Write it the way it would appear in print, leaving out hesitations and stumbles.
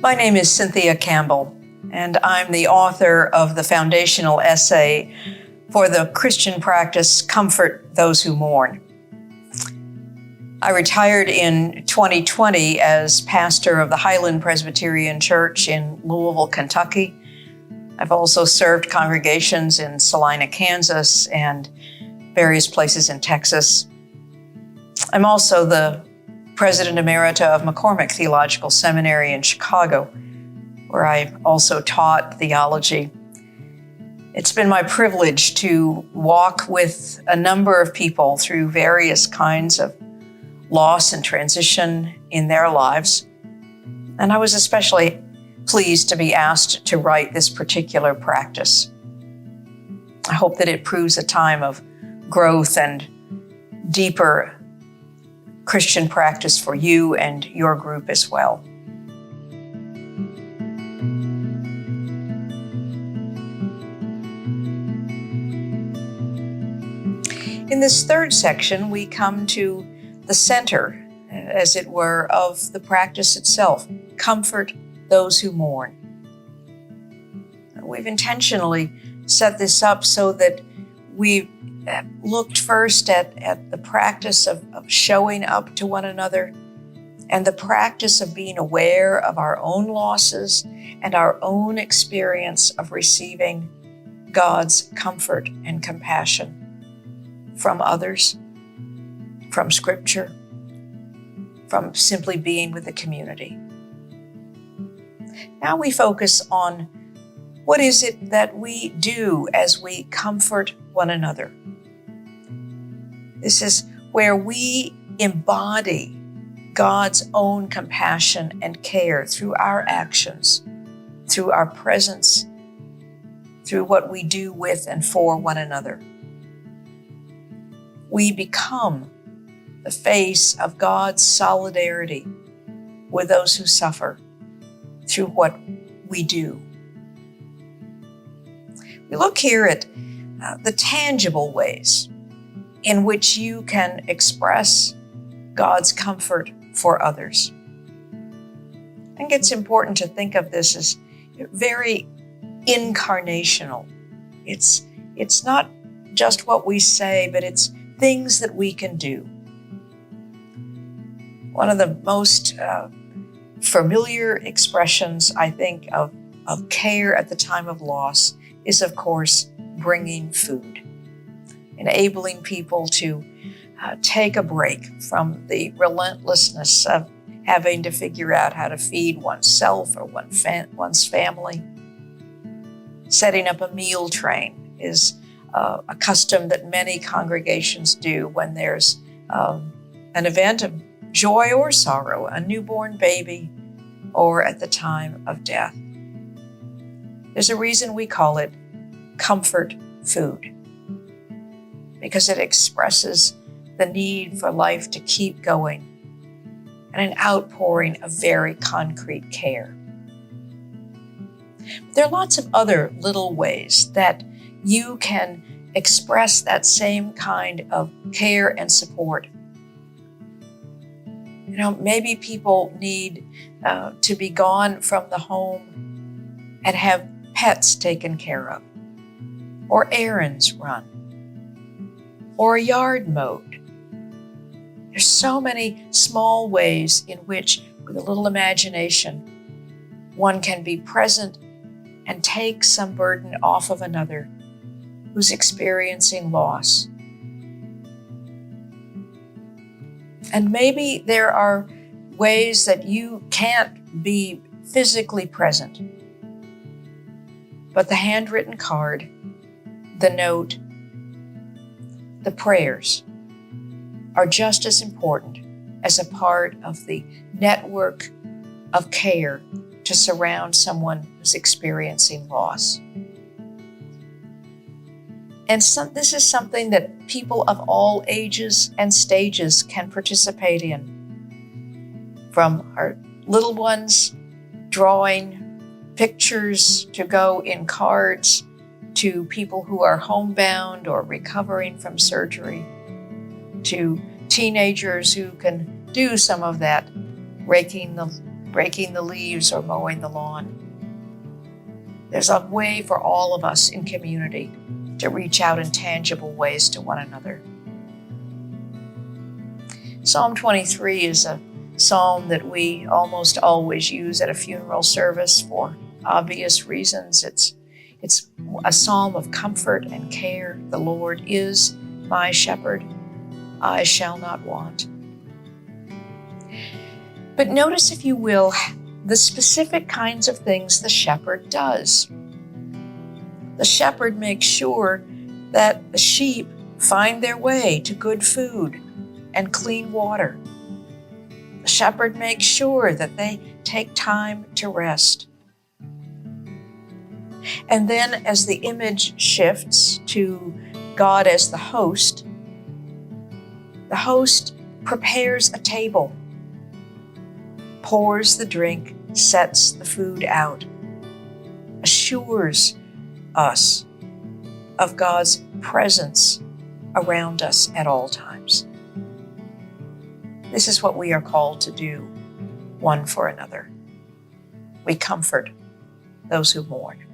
My name is Cynthia Campbell, and I'm the author of the foundational essay for the Christian practice, Comfort Those Who Mourn. I retired in 2020 as pastor of the Highland Presbyterian Church in Louisville, Kentucky. I've also served congregations in Salina, Kansas, and various places in Texas. I'm also the President Emerita of McCormick Theological Seminary in Chicago, where I also taught theology. It's been my privilege to walk with a number of people through various kinds of loss and transition in their lives. And I was especially pleased to be asked to write this particular practice. I hope that it proves a time of growth and deeper Christian practice for you and your group as well. In this third section, we come to the center, as it were, of the practice itself. Comfort those who mourn. We've intentionally set this up so that we looked first at the practice of showing up to one another and the practice of being aware of our own losses and our own experience of receiving God's comfort and compassion from others, from Scripture, from simply being with the community. Now we focus on what is it that we do as we comfort one another. This is where we embody God's own compassion and care through our actions, through our presence, through what we do with and for one another. We become the face of God's solidarity with those who suffer through what we do. We look here at the tangible ways in which you can express God's comfort for others. I think it's important to think of this as very incarnational. It's not just what we say, but it's things that we can do. One of the most familiar expressions, I think, of care at the time of loss is, of course, bringing food, enabling people to take a break from the relentlessness of having to figure out how to feed oneself or one's family. Setting up a meal train is a custom that many congregations do when there's an event of joy or sorrow, a newborn baby, or at the time of death. There's a reason we call it comfort food, because it expresses the need for life to keep going and an outpouring of very concrete care. There are lots of other little ways that you can express that same kind of care and support. Maybe people need to be gone from the home and have pets taken care of, or errands run, or a yard mowed. There's so many small ways in which, with a little imagination, one can be present and take some burden off of another who's experiencing loss. And maybe there are ways that you can't be physically present, but the handwritten card, the note, the prayers are just as important as a part of the network of care to surround someone who's experiencing loss. And this is something that people of all ages and stages can participate in. From our little ones drawing pictures to go in cards, to people who are homebound or recovering from surgery, to teenagers who can do some of that, raking the raking the leaves or mowing the lawn. There's a way for all of us in community to reach out in tangible ways to one another. Psalm 23 is a psalm that we almost always use at a funeral service for obvious reasons. It's a psalm of comfort and care. The Lord is my shepherd, I shall not want. But notice, if you will, the specific kinds of things the shepherd does. The shepherd makes sure that the sheep find their way to good food and clean water. The shepherd makes sure that they take time to rest. And then as the image shifts to God as the host prepares a table, pours the drink, sets the food out, assures us of God's presence around us at all times. This is what we are called to do, one for another. We comfort those who mourn.